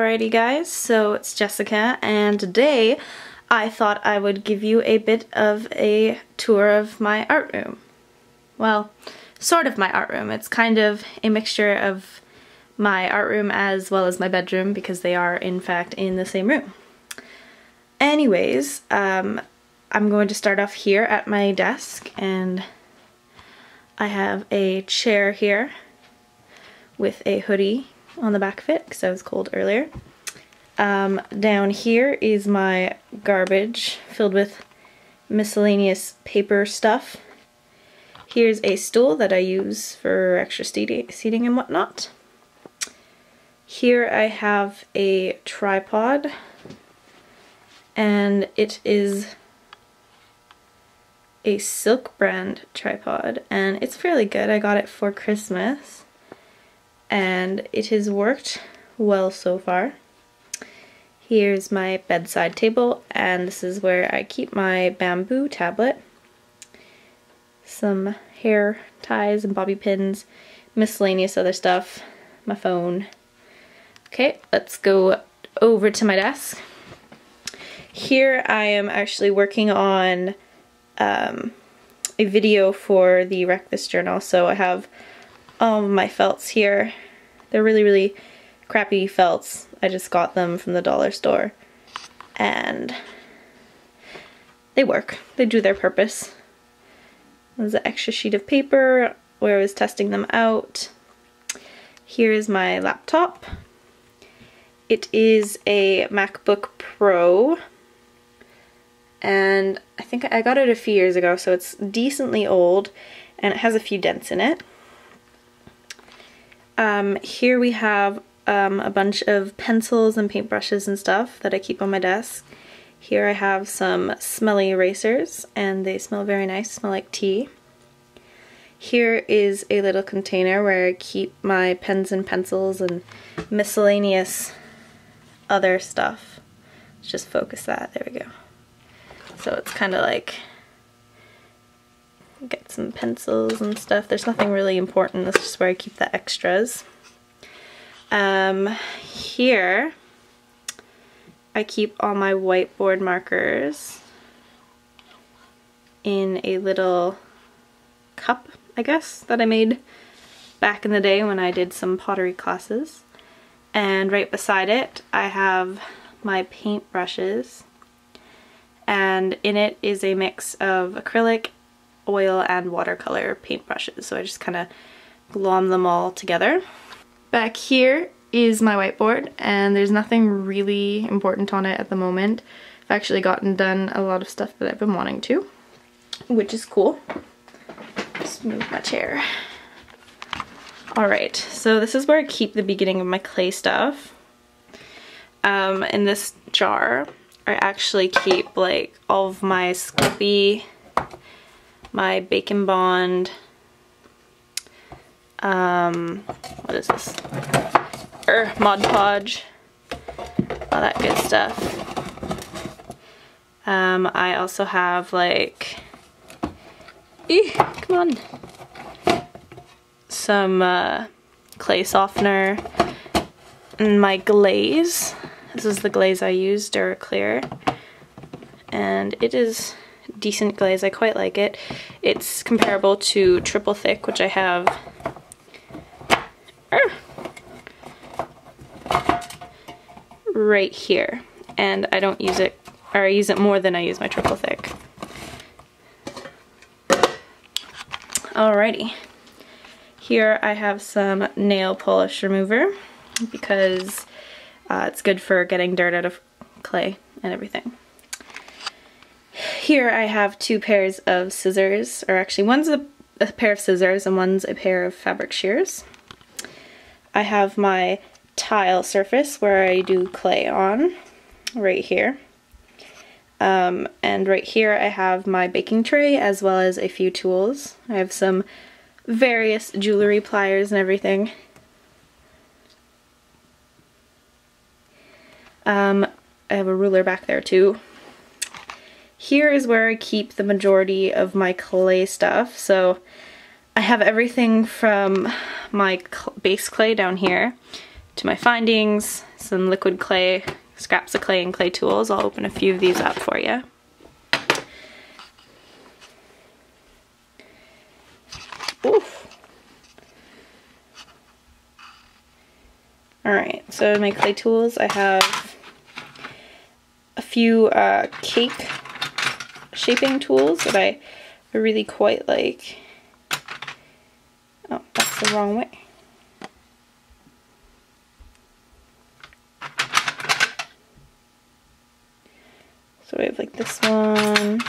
Alrighty guys, so it's Jessica, and today I thought I would give you a bit of a tour of my art room. Well, sort of my art room. It's kind of a mixture of my art room as well as my bedroom because they are in fact in the same room. Anyways, I'm going to start off here at my desk, and I have a chair here with a hoodie on the back of it because I was cold earlier. Down here is my garbage filled with miscellaneous paper stuff. Here's a stool that I use for extra seating and whatnot. Here I have a tripod, and it is a Silk brand tripod, and it's fairly good. I got it for Christmas, and it has worked well so far. Here's my bedside table, and this is where I keep my bamboo tablet, some hair ties and bobby pins, miscellaneous other stuff, my phone. Okay, let's go over to my desk. Here I am actually working on a video for the Wreck This journal, so I have all of my felts here. They're really crappy felts. I just got them from the dollar store, and they work. They do their purpose. There's an extra sheet of paper where I was testing them out. Here's my laptop. It is a MacBook Pro, and I think I got it a few years ago, so it's decently old, and it has a few dents in it. Here we have a bunch of pencils and paintbrushes and stuff that I keep on my desk. Here I have some smelly erasers, and they smell very nice, smell like tea. Here is a little container where I keep my pens and pencils and miscellaneous other stuff. Let's just focus that, there we go. So it's kind of like, get some pencils and stuff. There's nothing really important, this is just where I keep the extras. Here I keep all my whiteboard markers in a little cup, I guess, that I made back in the day when I did some pottery classes. And right beside it I have my paint brushes, and in it is a mix of acrylic, oil, and watercolor paintbrushes, so I just kind of glom them all together. Back here is my whiteboard, and there's nothing really important on it at the moment. I've actually gotten done a lot of stuff that I've been wanting to, which is cool. Just move my chair. Alright, so this is where I keep the beginning of my clay stuff. In this jar I actually keep like all of my Sculpey, my Bacon Bond, what is this? Mod Podge, all that good stuff. I also have like, come on, some clay softener, and my glaze. This is the glaze I use, Duraclear, and it is decent glaze. I quite like it. It's comparable to Triple Thick, which I have right here, and I don't use it, or I use it more than I use my Triple Thick. Alrighty, here I have some nail polish remover because it's good for getting dirt out of clay and everything. Here I have two pairs of scissors, or actually one's a pair of scissors and one's a pair of fabric shears. I have my tile surface where I do clay on, right here. And right here I have my baking tray as well as a few tools. I have some various jewelry pliers and everything. I have a ruler back there too. Here is where I keep the majority of my clay stuff. So I have everything from my base clay down here to my findings, some liquid clay, scraps of clay and clay tools. I'll open a few of these up for you. Oof. Alright, so my clay tools, I have a few cake shaping tools that I really quite like. Oh, that's the wrong way. So we have like this one.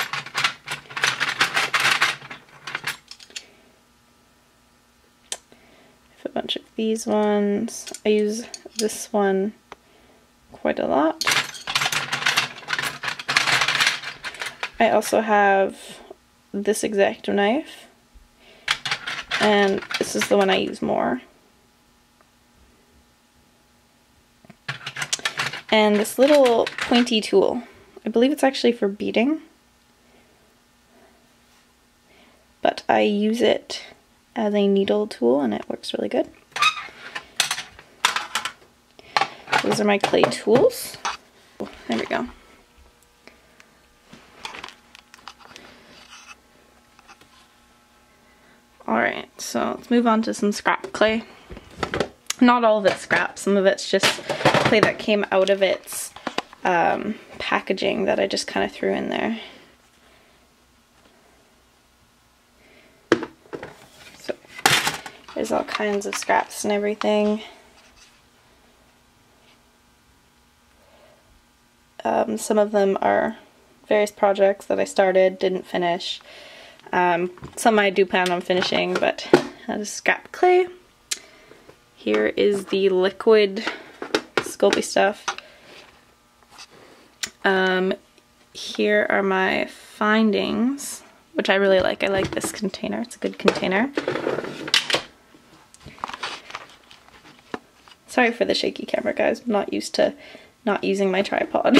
A bunch of these ones. I use this one quite a lot. I also have this X-Acto knife, and this is the one I use more. And this little pointy tool, I believe it's actually for beading, but I use it as a needle tool and it works really good. Those are my clay tools. Oh, there we go. Alright, so let's move on to some scrap clay. Not all of it's scrap, some of it's just clay that came out of its packaging that I just kind of threw in there. So there's all kinds of scraps and everything. Some of them are various projects that I started, didn't finish. Some I do plan on finishing, but that is scrap clay. Here is the liquid Sculpey stuff. Here are my findings, which I really like. I like this container. It's a good container. Sorry for the shaky camera, guys. I'm not used to not using my tripod.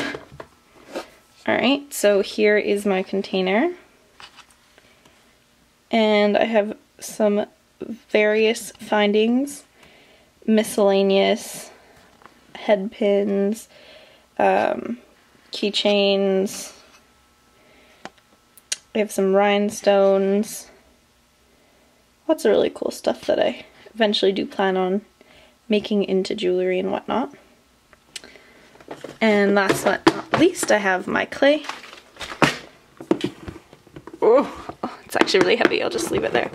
Alright, so here is my container. And I have some various findings, miscellaneous head pins, keychains. I have some rhinestones. Lots of really cool stuff that I eventually do plan on making into jewelry and whatnot. And last but not least, I have my clay. Oh, it's actually really heavy. I'll just leave it there.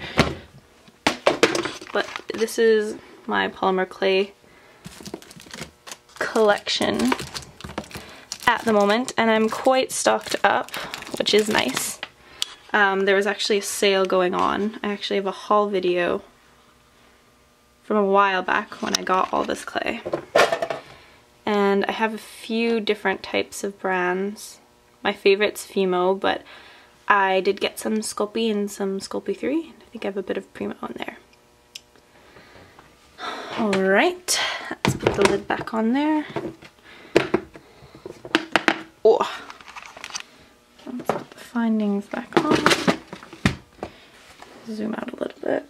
But this is my polymer clay collection at the moment, and I'm quite stocked up, which is nice. There was actually a sale going on. I actually have a haul video from a while back when I got all this clay. And I have a few different types of brands. My favorite's Fimo, but I did get some Sculpey and some Sculpey 3. I think I have a bit of Primo in there. Alright, let's put the lid back on there. Oh, let's put the findings back on. Zoom out a little bit.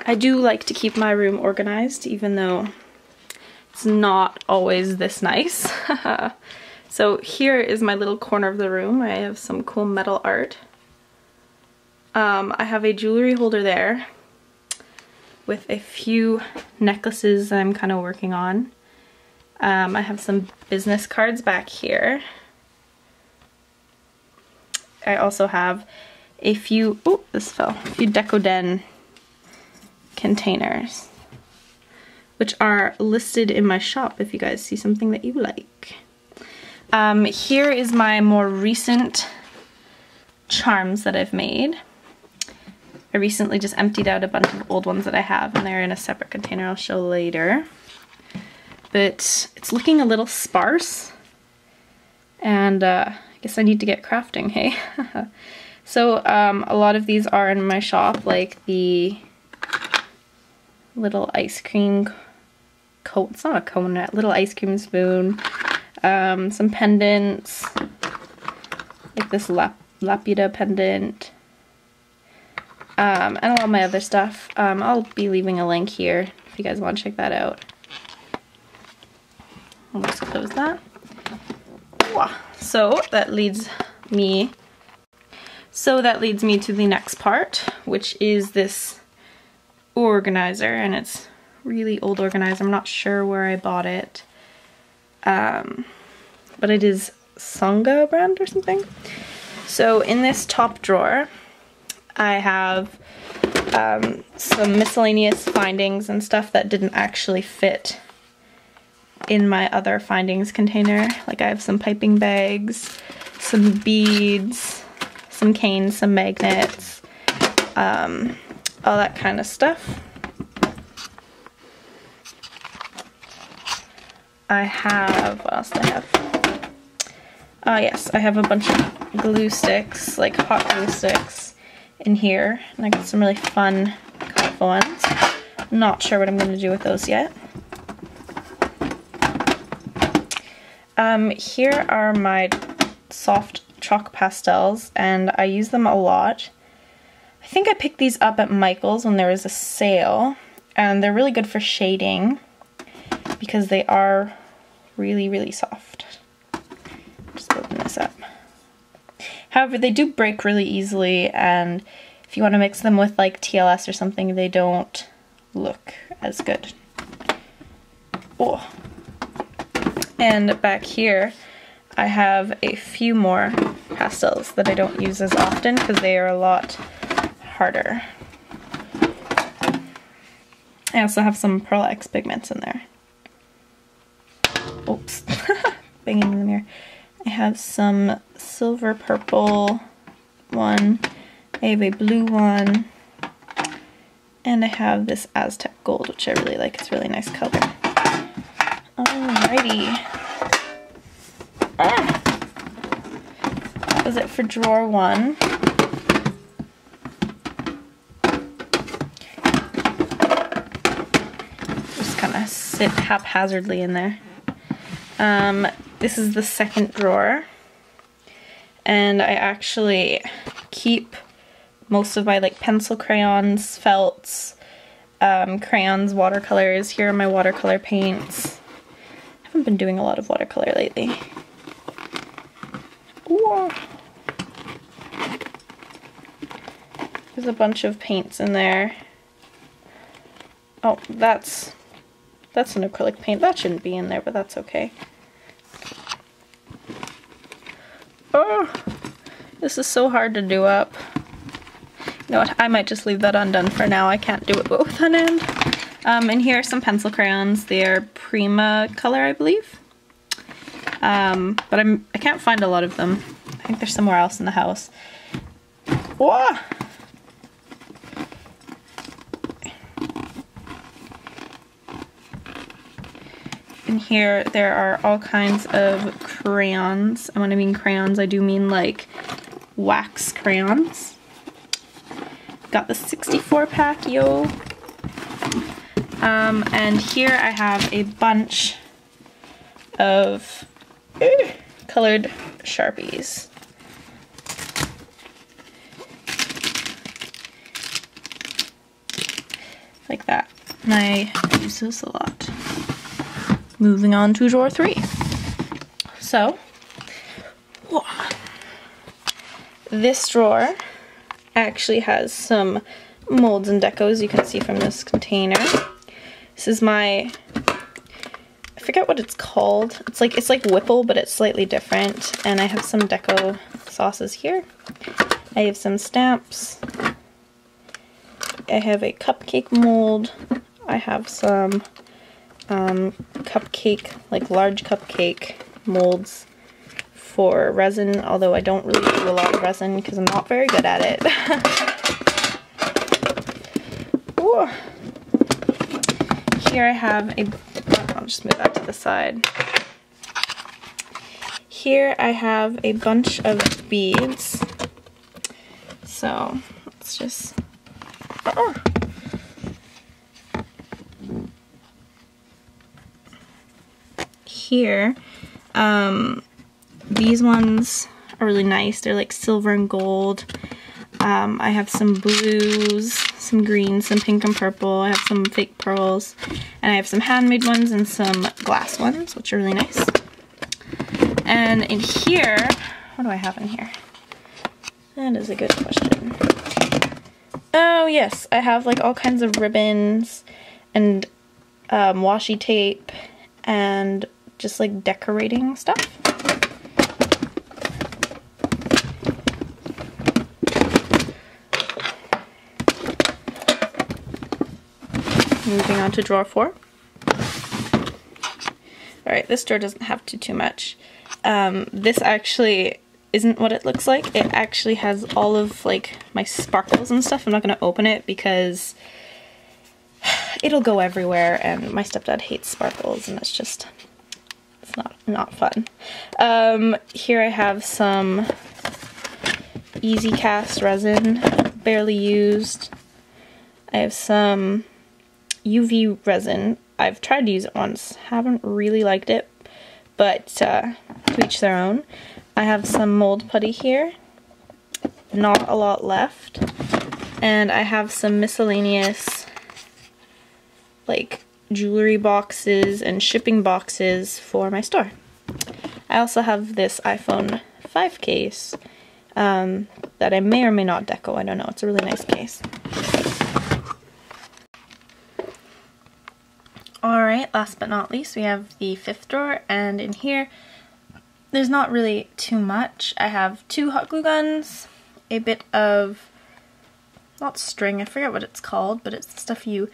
I do like to keep my room organized, even though it's not always this nice. So here is my little corner of the room. I have some cool metal art. I have a jewelry holder there with a few necklaces that I'm kind of working on. I have some business cards back here. I also have a few, oh, this fell, a few Decoden containers, which are listed in my shop if you guys see something that you like. Here is my more recent charms that I've made. I recently just emptied out a bunch of old ones that I have, and they're in a separate container I'll show later. But it's looking a little sparse, and I guess I need to get crafting, hey? So a lot of these are in my shop, like the little ice cream cone, it's not a cone, a little ice cream spoon. some pendants, like this lapida pendant, and a lot of my other stuff. I'll be leaving a link here if you guys want to check that out. I'll just close that. So that leads me to the next part, which is this organizer, and it's really old organizer. I'm not sure where I bought it, but it is Sangha brand or something. So in this top drawer I have some miscellaneous findings and stuff that didn't actually fit in my other findings container. Like I have some piping bags, some beads, some canes, some magnets, all that kind of stuff. I have, what else do I have? Yes, I have a bunch of glue sticks, like hot glue sticks in here, and I got some really fun, colorful ones. Not sure what I'm going to do with those yet. Here are my soft chalk pastels, and I use them a lot. I think I picked these up at Michael's when there was a sale, and they're really good for shading because they are really, really soft. Just open this up. However, they do break really easily, and if you want to mix them with like TLS or something, they don't look as good. Oh. And back here, I have a few more pastels that I don't use as often because they are a lot harder. I also have some Pearl X pigments in there. Oops, banging in the mirror. I have some silver purple one, I have a blue one, and I have this Aztec gold, which I really like. It's a really nice color. Alrighty. That was it for drawer one. Just kind of sit haphazardly in there. This is the second drawer, and I actually keep most of my like pencil crayons, felts, crayons, watercolors. Here are my watercolor paints. I haven't been doing a lot of watercolor lately. Ooh. There's a bunch of paints in there. Oh, that's an acrylic paint. That shouldn't be in there, but that's okay. Oh, this is so hard to do up. You know what, I might just leave that undone for now. I can't do it both on end. And here are some pencil crayons. They're Prima color, I believe. But I can't find a lot of them. I think they're somewhere else in the house. Whoa! In here there are all kinds of crayons. And when I mean crayons, I do mean like wax crayons. Got the 64 pack, yo! And here I have a bunch of colored Sharpies. Like that. And I use this a lot. Moving on to drawer 3. So, this drawer actually has some molds and decos you can see from this container. This is my, I forget what it's called. It's like Whipple, but it's slightly different. And I have some deco sauces here. I have some stamps. I have a cupcake mold. I have some cupcake, like large cupcake molds for resin, although I don't really do a lot of resin because I'm not very good at it. Ooh. Here I have I'll just move that to the side. Here I have a bunch of beads. So let's just, here These ones are really nice. They're like silver and gold. I have some blues, some greens, some pink and purple. I have some fake pearls, and I have some handmade ones and some glass ones, which are really nice. And in here, what do I have in here? That is a good question. Oh yes, I have like all kinds of ribbons and washi tape and just like decorating stuff. Moving on to drawer 4. Alright, this drawer doesn't have too much. This actually isn't what it looks like. It actually has all of like my sparkles and stuff. I'm not going to open it because it'll go everywhere, and my stepdad hates sparkles, and it's not fun. Here I have some Easy Cast resin, barely used. I have some UV resin. I've tried to use it once, haven't really liked it, but to each their own. I have some mold putty here, not a lot left, and I have some miscellaneous like jewelry boxes and shipping boxes for my store. I also have this iPhone 5 case that I may or may not deco, I don't know, it's a really nice case. Alright, last but not least, we have the 5th drawer, and in here there's not really too much. I have 2 hot glue guns, a bit of, not string, I forget what it's called, but it's the stuff you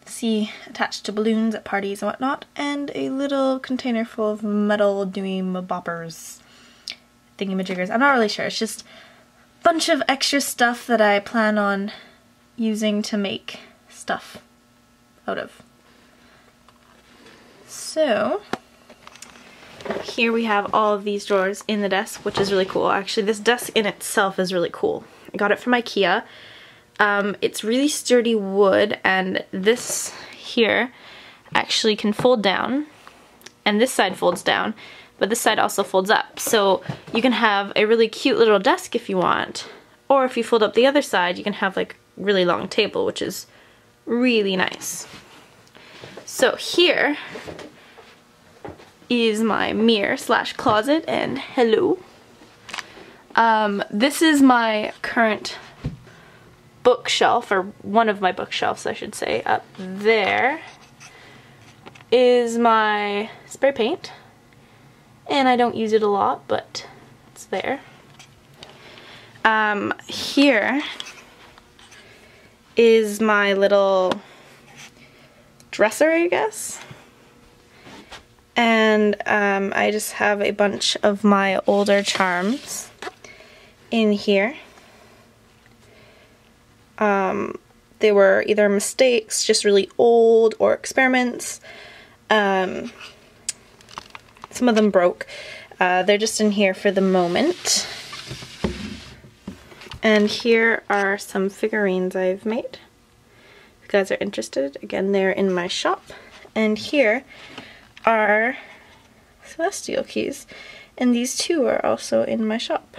see attached to balloons at parties and whatnot, and a little container full of metal boppers, thingamajiggers. I'm not really sure, it's just a bunch of extra stuff that I plan on using to make stuff out of. So, here we have all of these drawers in the desk, which is really cool. Actually, this desk in itself is really cool. I got it from IKEA. It's really sturdy wood, and this here actually can fold down, and this side folds down, but this side also folds up. So you can have a really cute little desk if you want, or if you fold up the other side, you can have like a really long table, which is really nice. So here is my mirror slash closet, and hello. This is my current bookshelf, or one of my bookshelves I should say. Up there is my spray paint, and I don't use it a lot, but it's there. Here is my little dresser, I guess. And I just have a bunch of my older charms in here. They were either mistakes, just really old, or experiments. Some of them broke. They're just in here for the moment. And here are some figurines I've made. If you guys are interested, again, they're in my shop. And here are celestial keys, and these two are also in my shop.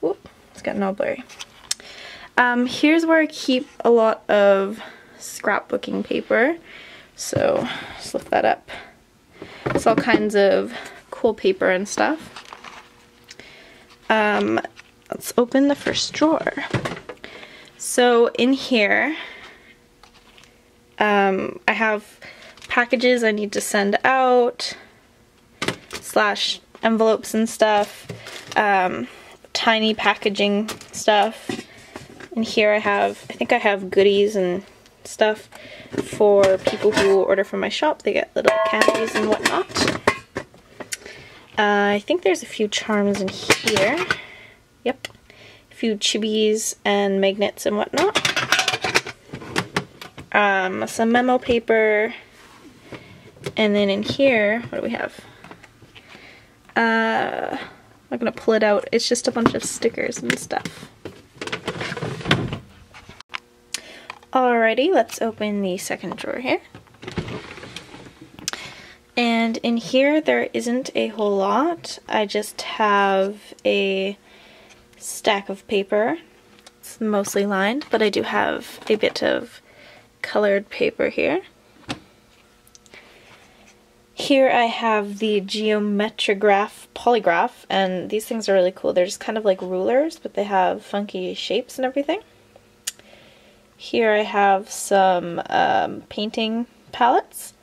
Whoop, it's gotten all blurry. Here's where I keep a lot of scrapbooking paper, so just lift that up. It's all kinds of cool paper and stuff. Let's open the first drawer. So in here, I have packages I need to send out, slash envelopes and stuff, tiny packaging stuff. And here I think I have goodies and stuff for people who order from my shop. They get little candies and whatnot. I think there's a few charms in here. Yep. A few chibis and magnets and whatnot. Some memo paper. And then in here, what do we have? I'm not gonna pull it out. It's just a bunch of stickers and stuff. Alrighty, let's open the second drawer here. And in here there isn't a whole lot. I just have a stack of paper. It's mostly lined, but I do have a bit of colored paper here. Here I have the Geometrograph Polygraph, and these things are really cool. They're just kind of like rulers, but they have funky shapes and everything. Here I have some painting palettes,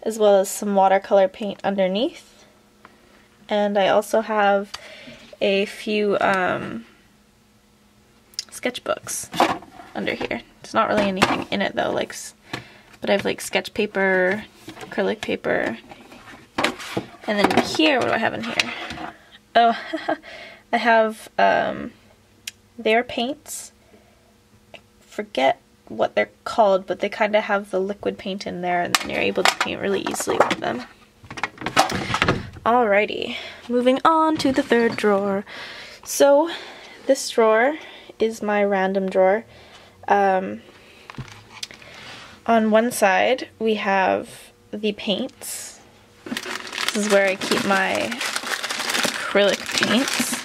as well as some watercolor paint underneath. And I also have a few sketchbooks under here. There's not really anything in it though, but I have like sketch paper, acrylic paper. And then here, what do I have in here? Oh, I have their paints. I forget what they're called, but they kind of have the liquid paint in there, and then you're able to paint really easily with them. Alrighty, moving on to the third drawer. So this drawer is my random drawer. On one side we have the paints. This is where I keep my acrylic paints,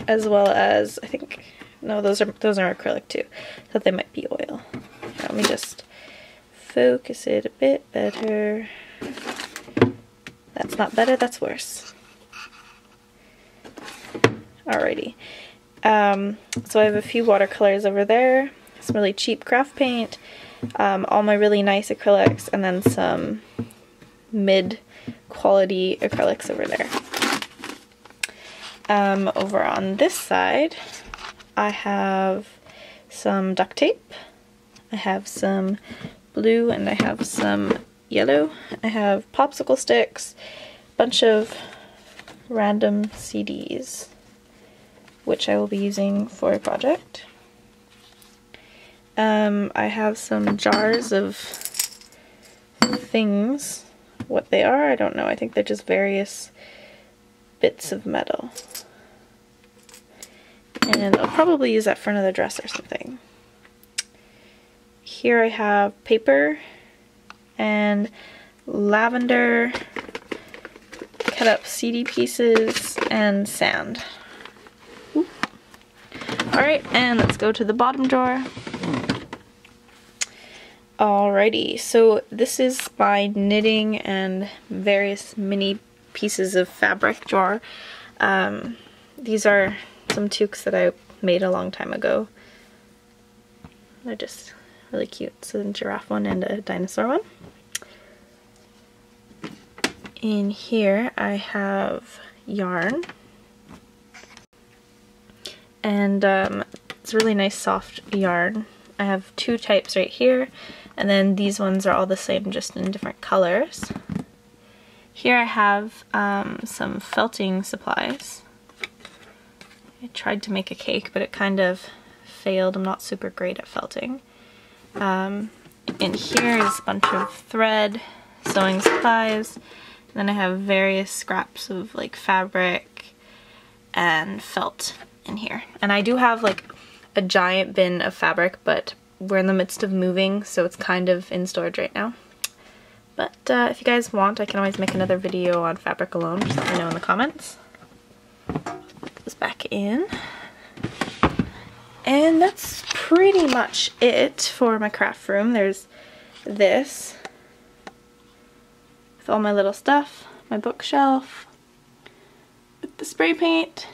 as well as, I think, no, those are acrylic too. I thought they might be oil. Let me just focus it a bit better. That's not better, that's worse. Alrighty. So I have a few watercolors over there, some really cheap craft paint, all my really nice acrylics, and then some mid-quality acrylics over there. Over on this side, I have some duct tape, I have some blue, and I have some yellow. I have popsicle sticks, a bunch of random CDs, which I will be using for a project. I have some jars of things. What they are, I don't know. I think they're just various bits of metal. And I'll probably use that for another dress or something. Here I have paper and lavender, cut up CD pieces, and sand. Alright, and let's go to the bottom drawer. Alrighty, so this is my knitting and various mini pieces of fabric drawer. These are some toques that I made a long time ago. They're just really cute. It's a giraffe one and a dinosaur one. In here I have yarn. And it's a really nice soft yarn. I have two types right here, and then these ones are all the same, just in different colors. Here I have some felting supplies. I tried to make a cake, but it kind of failed. I'm not super great at felting. In here is a bunch of thread, sewing supplies, and then I have various scraps of like fabric and felt in here. And I do have like a giant bin of fabric, but we're in the midst of moving, so it's kind of in storage right now. But if you guys want, I can always make another video on fabric alone. Just let me know in the comments. Put this back in. And that's pretty much it for my craft room. There's this with all my little stuff, my bookshelf with the spray paint.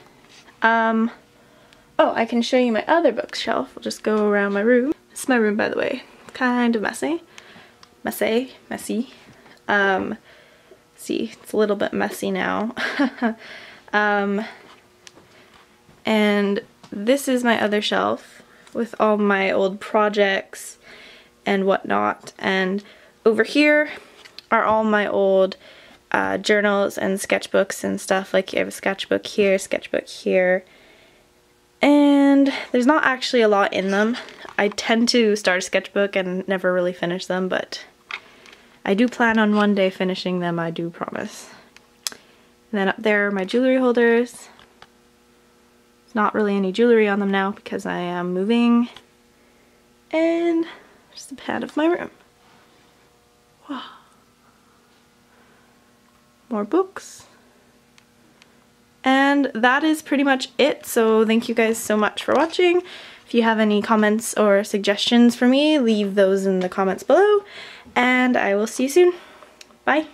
Oh, I can show you my other bookshelf. I'll just go around my room. This is my room, by the way. Kind of messy. Messy. See, it's a little bit messy now. And this is my other shelf with all my old projects and whatnot. And over here are all my old journals and sketchbooks and stuff. Like, I have a sketchbook here. And there's not actually a lot in them. I tend to start a sketchbook and never really finish them, but I do plan on one day finishing them, I do promise. And then up there are my jewelry holders. There's not really any jewelry on them now because I am moving. And just a pan of my room. Wow. more books. And that is pretty much it, so thank you guys so much for watching. If you have any comments or suggestions for me, leave those in the comments below, and I will see you soon. Bye!